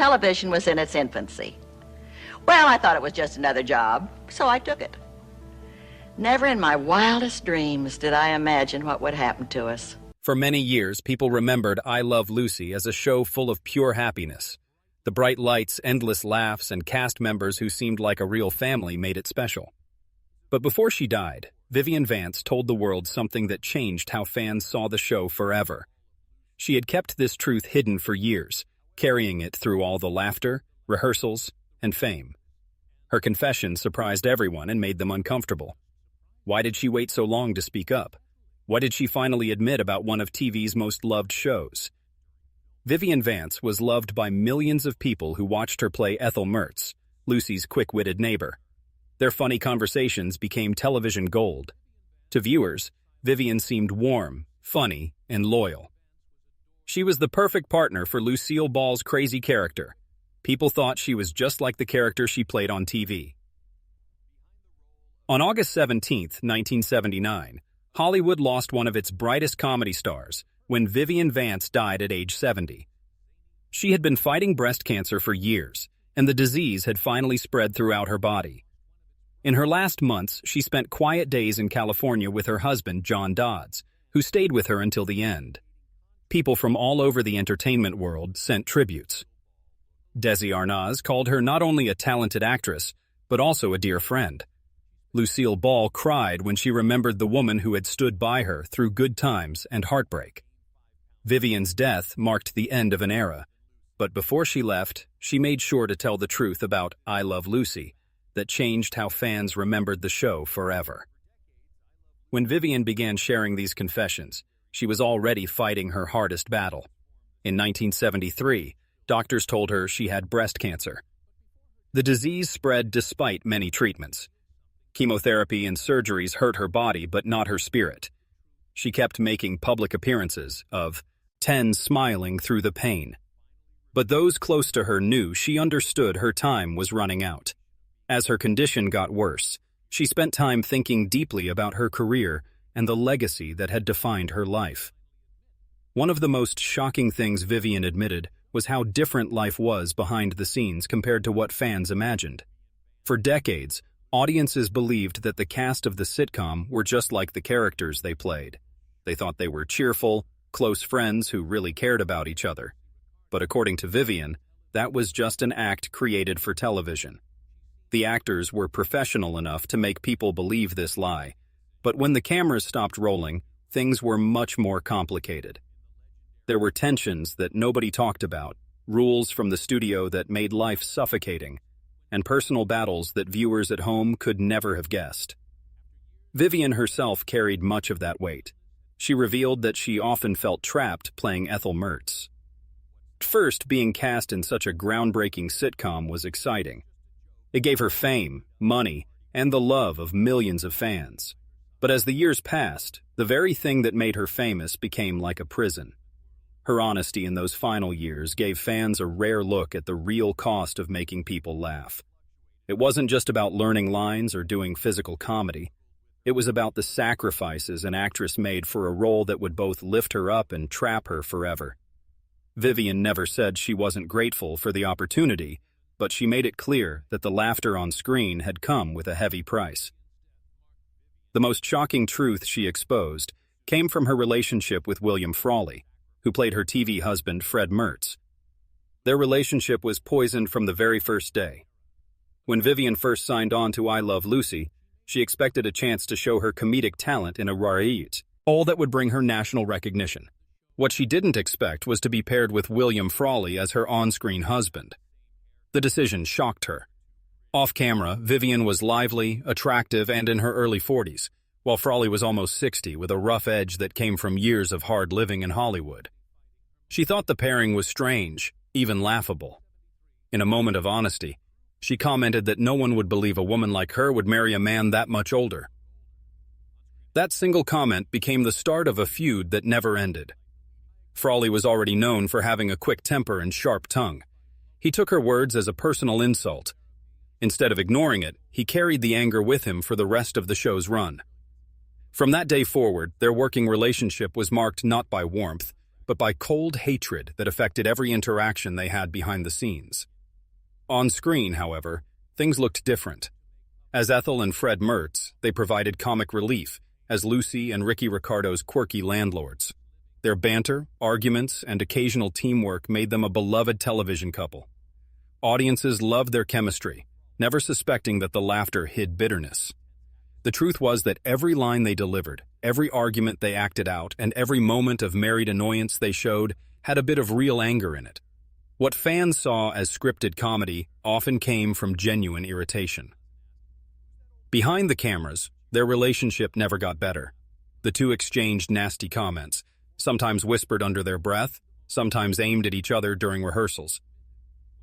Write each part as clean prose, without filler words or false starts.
Television was in its infancy. Well, I thought it was just another job, so I took it. Never in my wildest dreams did I imagine what would happen to us. For many years, people remembered I Love Lucy as a show full of pure happiness. The bright lights, endless laughs, and cast members who seemed like a real family made it special. But before she died, Vivian Vance told the world something that changed how fans saw the show forever. She had kept this truth hidden for years, carrying it through all the laughter, rehearsals, and fame. Her confession surprised everyone and made them uncomfortable. Why did she wait so long to speak up? What did she finally admit about one of TV's most loved shows? Vivian Vance was loved by millions of people who watched her play Ethel Mertz, Lucy's quick-witted neighbor. Their funny conversations became television gold. To viewers, Vivian seemed warm, funny, and loyal. She was the perfect partner for Lucille Ball's crazy character. People thought she was just like the character she played on TV. On August 17, 1979, Hollywood lost one of its brightest comedy stars when Vivian Vance died at age 70. She had been fighting breast cancer for years, and the disease had finally spread throughout her body. In her last months, she spent quiet days in California with her husband, John Dodds, who stayed with her until the end. People from all over the entertainment world sent tributes. Desi Arnaz called her not only a talented actress, but also a dear friend. Lucille Ball cried when she remembered the woman who had stood by her through good times and heartbreak. Vivian's death marked the end of an era, but before she left, she made sure to tell the truth about I Love Lucy that changed how fans remembered the show forever. When Vivian began sharing these confessions, she was already fighting her hardest battle. In 1973, doctors told her she had breast cancer. The disease spread despite many treatments. Chemotherapy and surgeries hurt her body but not her spirit. She kept making public appearances of 10 smiling through the pain. But those close to her knew she understood her time was running out. As her condition got worse, she spent time thinking deeply about her career and the legacy that had defined her life. One of the most shocking things Vivian admitted was how different life was behind the scenes compared to what fans imagined. For decades, audiences believed that the cast of the sitcom were just like the characters they played. They thought they were cheerful, close friends who really cared about each other. But according to Vivian, that was just an act created for television. The actors were professional enough to make people believe this lie, but when the cameras stopped rolling, things were much more complicated. There were tensions that nobody talked about, rules from the studio that made life suffocating, and personal battles that viewers at home could never have guessed. Vivian herself carried much of that weight. She revealed that she often felt trapped playing Ethel Mertz. At first, being cast in such a groundbreaking sitcom was exciting. It gave her fame, money, and the love of millions of fans. But as the years passed, the very thing that made her famous became like a prison. Her honesty in those final years gave fans a rare look at the real cost of making people laugh. It wasn't just about learning lines or doing physical comedy. It was about the sacrifices an actress made for a role that would both lift her up and trap her forever. Vivian never said she wasn't grateful for the opportunity, but she made it clear that the laughter on screen had come with a heavy price. The most shocking truth she exposed came from her relationship with William Frawley, who played her TV husband Fred Mertz. Their relationship was poisoned from the very first day. When Vivian first signed on to I Love Lucy, she expected a chance to show her comedic talent in a rarity, all that would bring her national recognition. What she didn't expect was to be paired with William Frawley as her on-screen husband. The decision shocked her. Off-camera, Vivian was lively, attractive, and in her early 40s, while Frawley was almost 60 with a rough edge that came from years of hard living in Hollywood. She thought the pairing was strange, even laughable. In a moment of honesty, she commented that no one would believe a woman like her would marry a man that much older. That single comment became the start of a feud that never ended. Frawley was already known for having a quick temper and sharp tongue. He took her words as a personal insult. Instead of ignoring it, he carried the anger with him for the rest of the show's run. From that day forward, their working relationship was marked not by warmth, but by cold hatred that affected every interaction they had behind the scenes. On screen, however, things looked different. As Ethel and Fred Mertz, they provided comic relief as Lucy and Ricky Ricardo's quirky landlords. Their banter, arguments, and occasional teamwork made them a beloved television couple. Audiences loved their chemistry, never suspecting that the laughter hid bitterness. The truth was that every line they delivered, every argument they acted out, and every moment of married annoyance they showed had a bit of real anger in it. What fans saw as scripted comedy often came from genuine irritation. Behind the cameras, their relationship never got better. The two exchanged nasty comments, sometimes whispered under their breath, sometimes aimed at each other during rehearsals.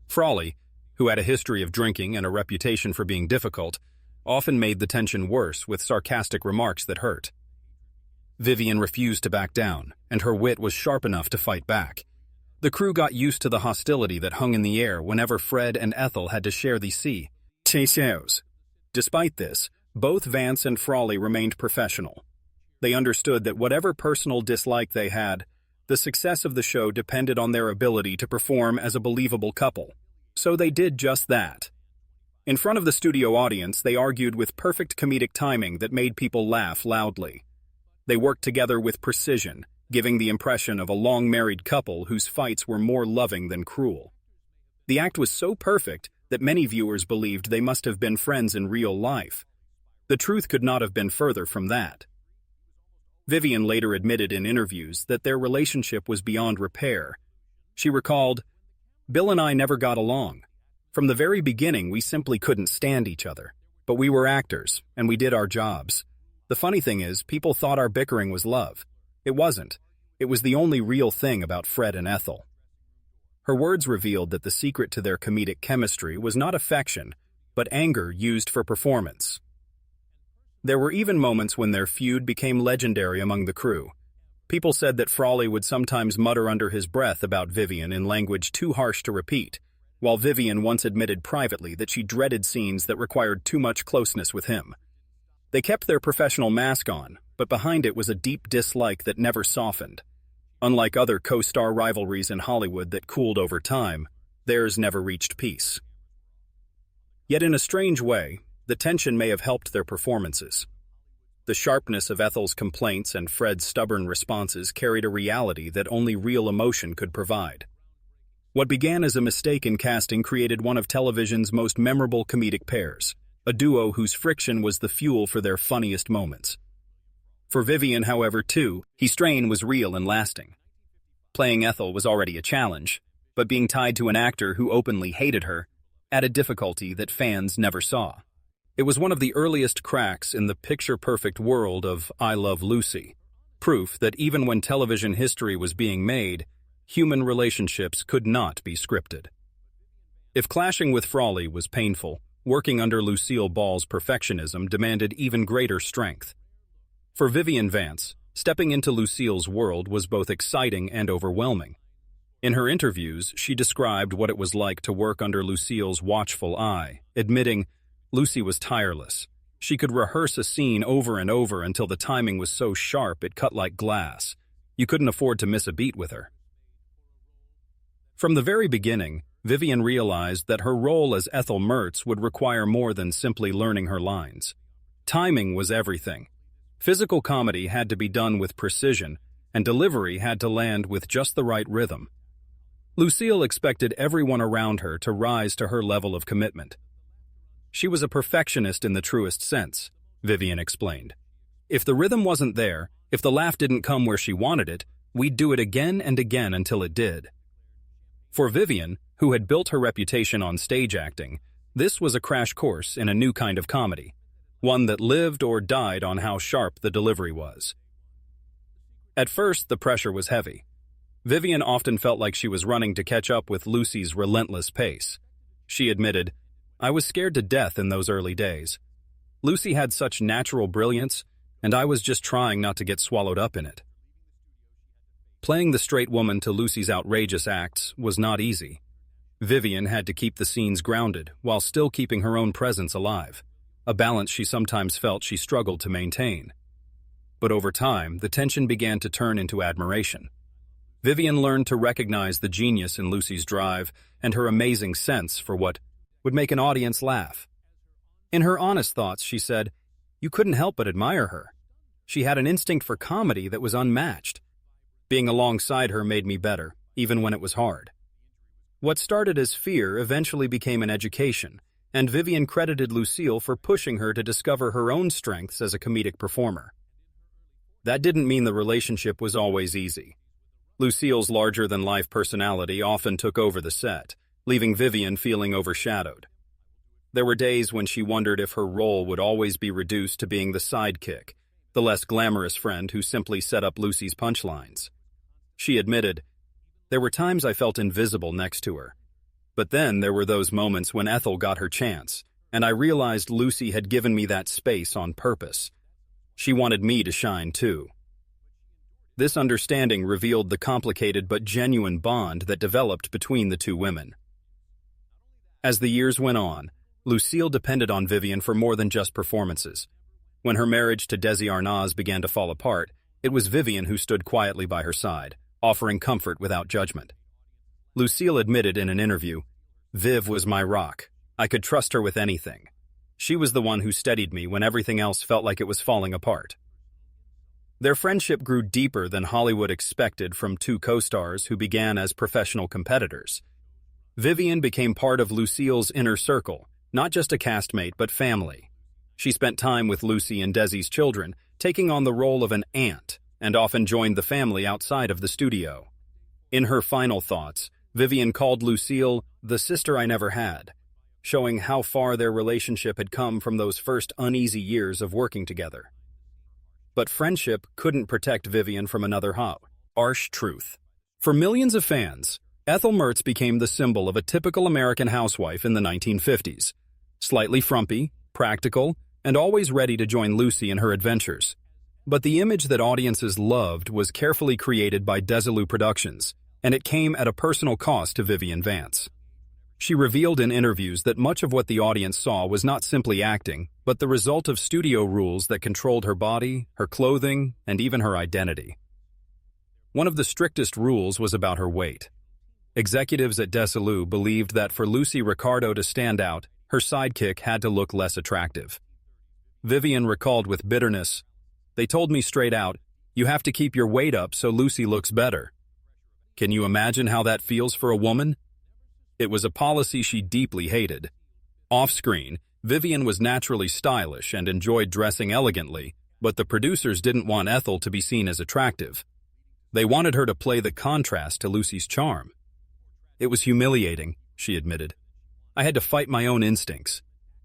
Frawley, who had a history of drinking and a reputation for being difficult, often made the tension worse with sarcastic remarks that hurt. Vivian refused to back down, and her wit was sharp enough to fight back. The crew got used to the hostility that hung in the air whenever Fred and Ethel had to share the shows. Despite this, both Vance and Frawley remained professional. They understood that whatever personal dislike they had, the success of the show depended on their ability to perform as a believable couple. So they did just that. In front of the studio audience, they argued with perfect comedic timing that made people laugh loudly. They worked together with precision, giving the impression of a long-married couple whose fights were more loving than cruel. The act was so perfect that many viewers believed they must have been friends in real life. The truth could not have been further from that. Vivian later admitted in interviews that their relationship was beyond repair. She recalled, "Bill and I never got along. From the very beginning, we simply couldn't stand each other. But we were actors, and we did our jobs. The funny thing is, people thought our bickering was love. It wasn't. It was the only real thing about Fred and Ethel." Her words revealed that the secret to their comedic chemistry was not affection, but anger used for performance. There were even moments when their feud became legendary among the crew. People said that Frawley would sometimes mutter under his breath about Vivian in language too harsh to repeat, while Vivian once admitted privately that she dreaded scenes that required too much closeness with him. They kept their professional mask on, but behind it was a deep dislike that never softened. Unlike other co-star rivalries in Hollywood that cooled over time, theirs never reached peace. Yet in a strange way, the tension may have helped their performances. The sharpness of Ethel's complaints and Fred's stubborn responses carried a reality that only real emotion could provide. What began as a mistake in casting created one of television's most memorable comedic pairs, a duo whose friction was the fuel for their funniest moments. For Vivian, however, too, his strain was real and lasting. Playing Ethel was already a challenge, but being tied to an actor who openly hated her added difficulty that fans never saw. It was one of the earliest cracks in the picture-perfect world of I Love Lucy, proof that even when television history was being made, human relationships could not be scripted. If clashing with Frawley was painful, working under Lucille Ball's perfectionism demanded even greater strength. For Vivian Vance, stepping into Lucille's world was both exciting and overwhelming. In her interviews, she described what it was like to work under Lucille's watchful eye, admitting, "Lucy was tireless. She could rehearse a scene over and over until the timing was so sharp it cut like glass. You couldn't afford to miss a beat with her." From the very beginning, Vivian realized that her role as Ethel Mertz would require more than simply learning her lines. Timing was everything. Physical comedy had to be done with precision, and delivery had to land with just the right rhythm. Lucille expected everyone around her to rise to her level of commitment. She was a perfectionist in the truest sense, Vivian explained. If the rhythm wasn't there, if the laugh didn't come where she wanted it, we'd do it again and again until it did. For Vivian, who had built her reputation on stage acting, this was a crash course in a new kind of comedy, one that lived or died on how sharp the delivery was. At first, the pressure was heavy. Vivian often felt like she was running to catch up with Lucy's relentless pace. She admitted, "I was scared to death in those early days. Lucy had such natural brilliance, and I was just trying not to get swallowed up in it." Playing the straight woman to Lucy's outrageous acts was not easy. Vivian had to keep the scenes grounded while still keeping her own presence alive, a balance she sometimes felt she struggled to maintain. But over time, the tension began to turn into admiration. Vivian learned to recognize the genius in Lucy's drive and her amazing sense for what would make an audience laugh. In her honest thoughts, she said, "You couldn't help but admire her. She had an instinct for comedy that was unmatched. Being alongside her made me better, even when it was hard." What started as fear eventually became an education, and Vivian credited Lucille for pushing her to discover her own strengths as a comedic performer. That didn't mean the relationship was always easy. Lucille's larger-than-life personality often took over the set, leaving Vivian feeling overshadowed. There were days when she wondered if her role would always be reduced to being the sidekick, the less glamorous friend who simply set up Lucy's punchlines. She admitted, "There were times I felt invisible next to her. But then there were those moments when Ethel got her chance, and I realized Lucy had given me that space on purpose. She wanted me to shine too." This understanding revealed the complicated but genuine bond that developed between the two women. As the years went on, Lucille depended on Vivian for more than just performances. When her marriage to Desi Arnaz began to fall apart, it was Vivian who stood quietly by her side, offering comfort without judgment. Lucille admitted in an interview, "Viv was my rock. I could trust her with anything. She was the one who steadied me when everything else felt like it was falling apart." Their friendship grew deeper than Hollywood expected from two co-stars who began as professional competitors. Vivian became part of Lucille's inner circle, not just a castmate but family. She spent time with Lucy and Desi's children, taking on the role of an aunt, and often joined the family outside of the studio. In her final thoughts, Vivian called Lucille the sister I never had, showing how far their relationship had come from those first uneasy years of working together. But friendship couldn't protect Vivian from another harsh truth. For millions of fans, Ethel Mertz became the symbol of a typical American housewife in the 1950s. Slightly frumpy, practical, and always ready to join Lucy in her adventures. But the image that audiences loved was carefully created by Desilu Productions, and it came at a personal cost to Vivian Vance. She revealed in interviews that much of what the audience saw was not simply acting, but the result of studio rules that controlled her body, her clothing, and even her identity. One of the strictest rules was about her weight. Executives at Desilu believed that for Lucy Ricardo to stand out, her sidekick had to look less attractive. Vivian recalled with bitterness, "They told me straight out, you have to keep your weight up so Lucy looks better." Can you imagine how that feels for a woman? It was a policy she deeply hated. Off-screen, Vivian was naturally stylish and enjoyed dressing elegantly, but the producers didn't want Ethel to be seen as attractive. They wanted her to play the contrast to Lucy's charm. "It was humiliating," she admitted. "I had to fight my own instincts.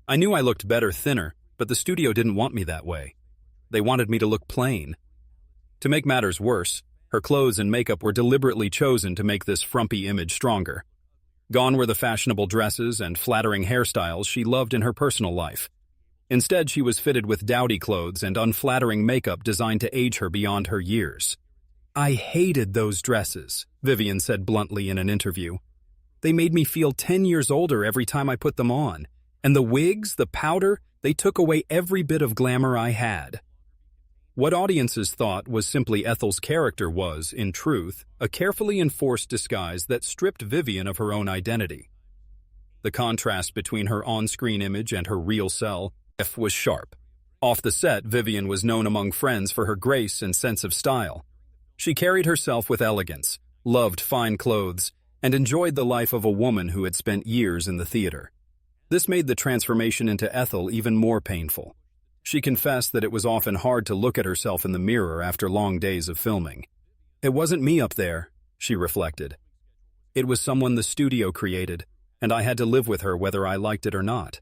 I knew I looked better thinner, but the studio didn't want me that way. They wanted me to look plain." To make matters worse, her clothes and makeup were deliberately chosen to make this frumpy image stronger. Gone were the fashionable dresses and flattering hairstyles she loved in her personal life. Instead, she was fitted with dowdy clothes and unflattering makeup designed to age her beyond her years. "I hated those dresses," Vivian said bluntly in an interview. "They made me feel 10 years older every time I put them on. And the wigs, the powder, they took away every bit of glamour I had." What audiences thought was simply Ethel's character was, in truth, a carefully enforced disguise that stripped Vivian of her own identity. The contrast between her on-screen image and her real self was sharp. Off the set, Vivian was known among friends for her grace and sense of style. She carried herself with elegance, loved fine clothes, and enjoyed the life of a woman who had spent years in the theater. This made the transformation into Ethel even more painful. She confessed that it was often hard to look at herself in the mirror after long days of filming. "It wasn't me up there," she reflected. "It was someone the studio created, and I had to live with her whether I liked it or not."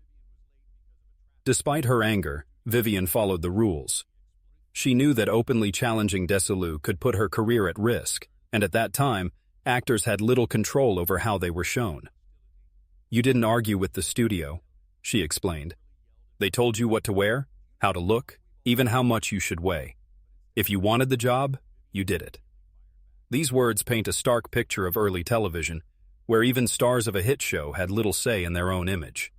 Despite her anger, Vivian followed the rules. She knew that openly challenging Desilu could put her career at risk, and at that time, actors had little control over how they were shown. "You didn't argue with the studio," she explained. "They told you what to wear, how to look, even how much you should weigh. If you wanted the job, you did it." These words paint a stark picture of early television, where even stars of a hit show had little say in their own image.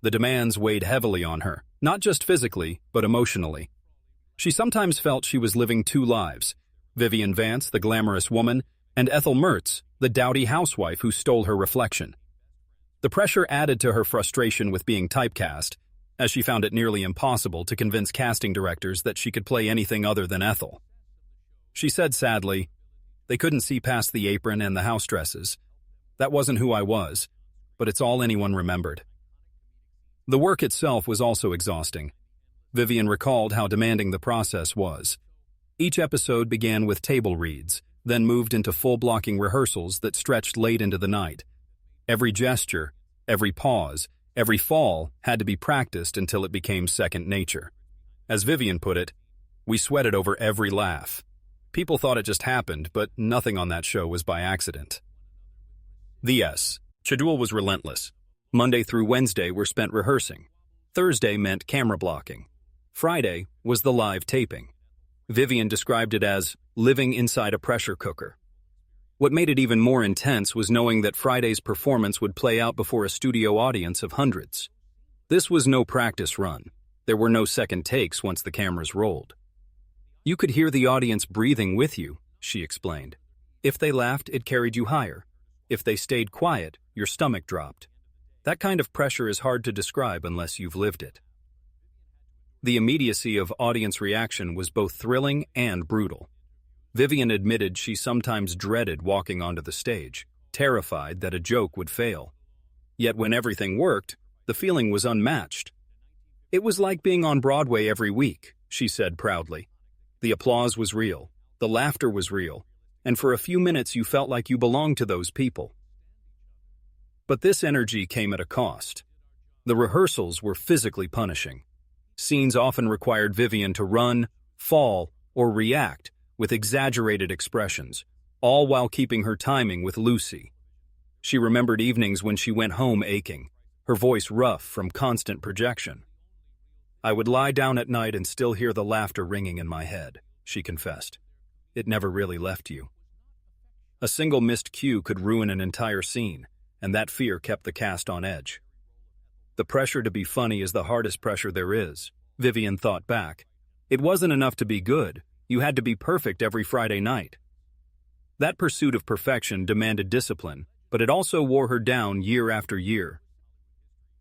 The demands weighed heavily on her, not just physically, but emotionally. She sometimes felt she was living two lives: Vivian Vance, the glamorous woman, and Ethel Mertz, the dowdy housewife who stole her reflection. The pressure added to her frustration with being typecast, as she found it nearly impossible to convince casting directors that she could play anything other than Ethel. She said sadly, "They couldn't see past the apron and the house dresses. That wasn't who I was, but it's all anyone remembered." The work itself was also exhausting. Vivian recalled how demanding the process was. Each episode began with table reads, then moved into full blocking rehearsals that stretched late into the night. Every gesture, every pause, every fall had to be practiced until it became second nature. As Vivian put it, "We sweated over every laugh." People thought it just happened, but nothing on that show was by accident. The schedule was relentless. Monday through Wednesday were spent rehearsing. Thursday meant camera blocking. Friday was the live taping. Vivian described it as living inside a pressure cooker. What made it even more intense was knowing that Friday's performance would play out before a studio audience of hundreds. This was no practice run. There were no second takes once the cameras rolled. "You could hear the audience breathing with you," she explained. "If they laughed, it carried you higher. If they stayed quiet, your stomach dropped. That kind of pressure is hard to describe unless you've lived it." The immediacy of audience reaction was both thrilling and brutal. Vivian admitted she sometimes dreaded walking onto the stage, terrified that a joke would fail. Yet when everything worked, the feeling was unmatched. "It was like being on Broadway every week," she said proudly. "The applause was real, the laughter was real, and for a few minutes you felt like you belonged to those people." But this energy came at a cost. The rehearsals were physically punishing. Scenes often required Vivian to run, fall, or react with exaggerated expressions, all while keeping her timing with Lucy. She remembered evenings when she went home aching, her voice rough from constant projection. "I would lie down at night and still hear the laughter ringing in my head," she confessed. "It never really left you." A single missed cue could ruin an entire scene, and that fear kept the cast on edge. "The pressure to be funny is the hardest pressure there is," Vivian thought back. "It wasn't enough to be good. You had to be perfect every Friday night." That pursuit of perfection demanded discipline, but it also wore her down year after year.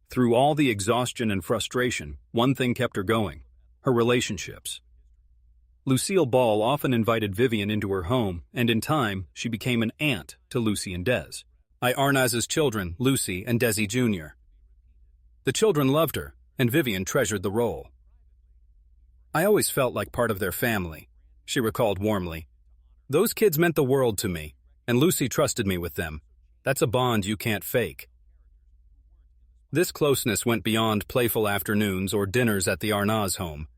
Through all the exhaustion and frustration, one thing kept her going: her relationships. Lucille Ball often invited Vivian into her home, and in time, she became an aunt to Lucy and Des. Arnaz's children, Lucy and Desi Jr. The children loved her, and Vivian treasured the role. "I always felt like part of their family," she recalled warmly. "Those kids meant the world to me, and Lucy trusted me with them. That's a bond you can't fake." This closeness went beyond playful afternoons or dinners at the Arnaz home.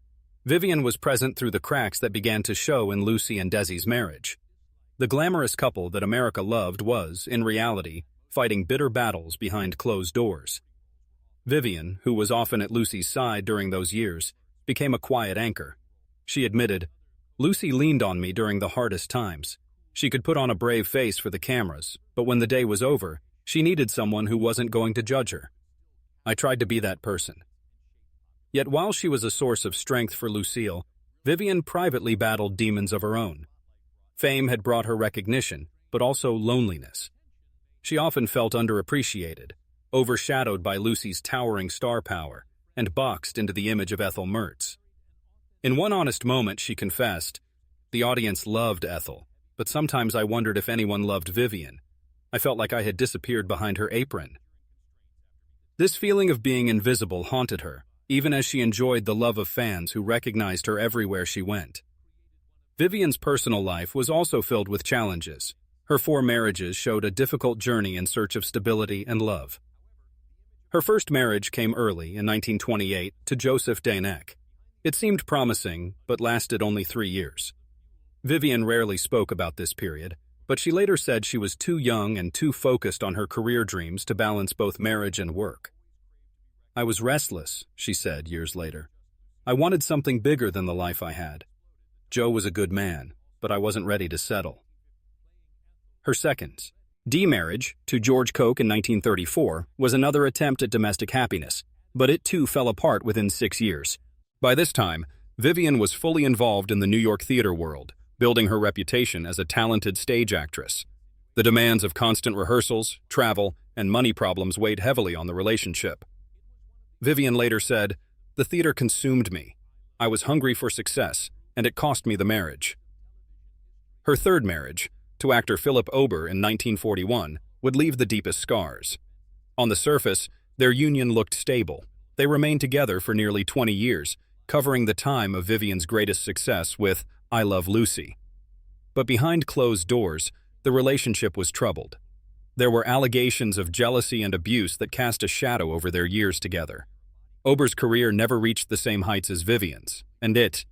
Vivian was present through the cracks that began to show in Lucy and Desi's marriage. The glamorous couple that America loved was, in reality, fighting bitter battles behind closed doors. Vivian, who was often at Lucy's side during those years, became a quiet anchor. She admitted, "Lucy leaned on me during the hardest times. She could put on a brave face for the cameras, but when the day was over, she needed someone who wasn't going to judge her. I tried to be that person." Yet while she was a source of strength for Lucille, Vivian privately battled demons of her own. Fame had brought her recognition, but also loneliness. She often felt underappreciated, overshadowed by Lucy's towering star power, and boxed into the image of Ethel Mertz. In one honest moment, she confessed, "The audience loved Ethel, but sometimes I wondered if anyone loved Vivian. I felt like I had disappeared behind her apron." This feeling of being invisible haunted her, even as she enjoyed the love of fans who recognized her everywhere she went. Vivian's personal life was also filled with challenges. Her 4 marriages showed a difficult journey in search of stability and love. Her first marriage came early in 1928 to Joseph Danek. It seemed promising, but lasted only 3 years. Vivian rarely spoke about this period, but she later said she was too young and too focused on her career dreams to balance both marriage and work. "I was restless," she said years later. "I wanted something bigger than the life I had. Joe was a good man, but I wasn't ready to settle." Her second, marriage to George Koch in 1934 was another attempt at domestic happiness, but it too fell apart within 6 years. By this time, Vivian was fully involved in the New York theater world, building her reputation as a talented stage actress. The demands of constant rehearsals, travel, and money problems weighed heavily on the relationship. Vivian later said, "The theater consumed me. I was hungry for success, and it cost me the marriage." Her third marriage, to actor Philip Ober in 1941, would leave the deepest scars. On the surface, their union looked stable. They remained together for nearly 20 years, covering the time of Vivian's greatest success with I Love Lucy. But behind closed doors, the relationship was troubled. There were allegations of jealousy and abuse that cast a shadow over their years together. Ober's career never reached the same heights as Vivian's, and it,